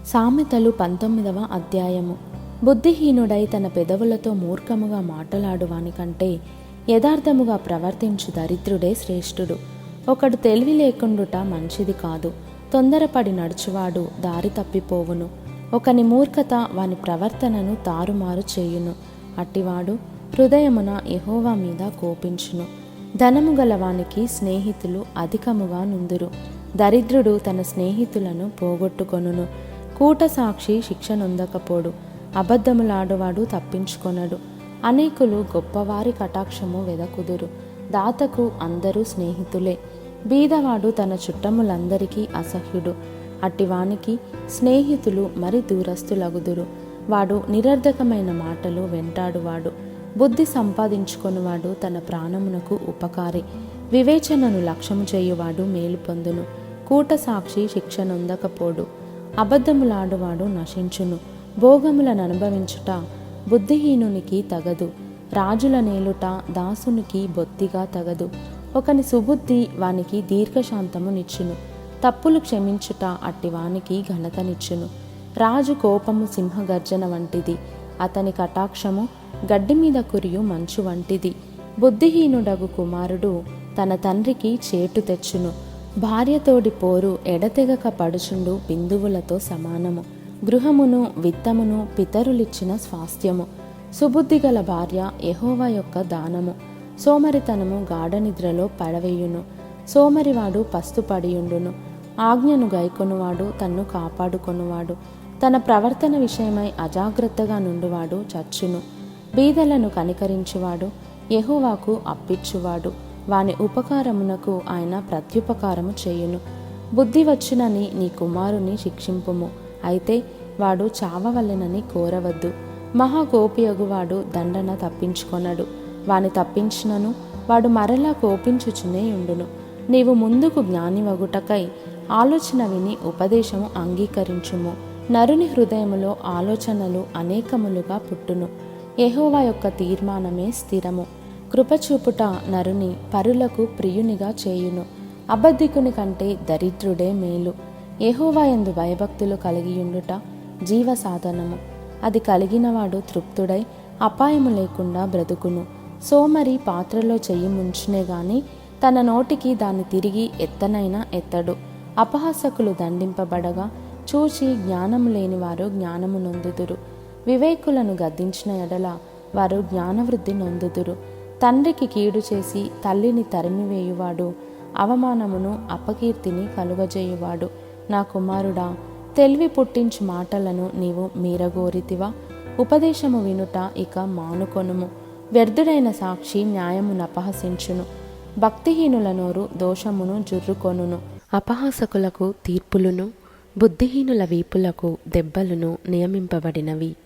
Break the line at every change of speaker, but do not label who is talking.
సామెతలు 19వ అధ్యాయము. బుద్ధిహీనుడై తన పెదవులతో మూర్ఖముగా మాటలాడువానికంటే యథార్థముగా ప్రవర్తించు దరిద్రుడే శ్రేష్ఠుడు. ఒకడు తెలివి లేకుండుట మంచిది కాదు. తొందరపడి నడుచువాడు దారి తప్పిపోవును. ఒకని మూర్ఖత వాని ప్రవర్తనను తారుమారు చేయును. అట్టివాడు హృదయమున యెహోవా మీద కోపించును. ధనము గలవానికి స్నేహితులు అధికముగా నుందురు. దరిద్రుడు తన స్నేహితులను పోగొట్టుకొనును. కూట సాక్షి శిక్ష నొందకపోడు. అబద్ధములాడువాడు తప్పించుకొనడు. అనేకులు గొప్పవారి కటాక్షము వెదకుదురు. దాతకు అందరూ స్నేహితులే. బీదవాడు తన చుట్టములందరికీ అసహ్యుడు. అట్టివానికి స్నేహితులు మరి దూరస్తులగుదురు. వాడు నిరర్ధకమైన మాటలు వెంటాడువాడు. బుద్ధి సంపాదించుకొనువాడు తన ప్రాణమునకు ఉపకారి. వివేచనను లక్ష్యము చేయువాడు మేలు పొందును. కూట సాక్షి శిక్ష నొందకపోడు. అబద్ధములాడువాడు నశించును. భోగములను అనుభవించుట బుద్ధిహీనునికి తగదు. రాజుల నేలుట దాసునికి బొత్తిగా తగదు. ఒకని సుబుద్ధి వానికి దీర్ఘశాంతమునిచ్చును. తప్పులు క్షమించుట అట్టివానికి ఘనతనిచ్చును. రాజు కోపము సింహగర్జన వంటిది. అతని కటాక్షము గడ్డి మీద కురియు మంచు వంటిది. బుద్ధిహీనుడగు కుమారుడు తన తండ్రికి చేటు తెచ్చును. భార్యతోడి పోరు ఎడతెగక పడుచుండు బిందువులతో సమానము. గృహమును విత్తమును పితరులిచ్చిన స్వాస్థ్యము. సుబుద్ధి గల భార్య యెహోవా యొక్క దానము. సోమరితనము గాఢనిద్రలో పడవేయును. సోమరివాడు పస్తుపడియుండును. ఆజ్ఞను గైకొనువాడు తన్ను కాపాడుకొనువాడు. తన ప్రవర్తన విషయమై అజాగ్రత్తగా నుండువాడు చచ్చును. బీదలను కనికరించువాడు యెహోవాకు అప్పిచ్చువాడు. వాని ఉపకారమునకు ఆయన ప్రత్యుపకారము చేయును. బుద్ధి వచ్చునని నీ కుమారుని శిక్షింపుము. అయితే వాడు చావవలెనని కోరవద్దు. మహాకోపియగువాడు దండన తప్పించుకొనడు. వాని తప్పించినను వాడు మరలా కోపించుచునే ఉండును. నీవు ముందుకు జ్ఞానివగుటకై ఆలోచన విని ఉపదేశము అంగీకరించుము. నరుని హృదయములో ఆలోచనలు అనేకములుగా పుట్టును. యెహోవా యొక్క తీర్మానమే స్థిరము. కృపచూపుట నరుని పరులకు ప్రియునిగా చేయును. అబద్ధికుని కంటే దరిద్రుడే మేలు. యెహోవా యందు భయభక్తులు కలిగియుండుట జీవ సాధనము. అది కలిగినవాడు తృప్తుడై అపాయము లేకుండా బ్రతుకును. సోమరి పాత్రలో చెయ్యి ముంచునే గాని తన నోటికి దాన్ని తిరిగి ఎత్తనైనా ఎత్తడు. అపహాసకులు దండింపబడగా చూచి జ్ఞానము లేనివారు జ్ఞానము నొందుదురు. వివేకులను గద్దించిన ఎడల వారు జ్ఞానవృద్ధి నొందుదురు. తండ్రికి కీడు చేసి తల్లిని తరిమివేయువాడు అవమానమును అపకీర్తిని కలుగజేయువాడు. నా కుమారుడా, తెలివి పుట్టించు మాటలను నీవు మీరగోరితివా? ఉపదేశము వినుట ఇక మానుకొనుము. వ్యర్థుడైన సాక్షి న్యాయమును అపహసించును. భక్తిహీనుల నోరు దోషమును జుర్రుకొనును. అపహాసకులకు తీర్పులును బుద్ధిహీనుల వీపులకు దెబ్బలును నియమింపబడినవి.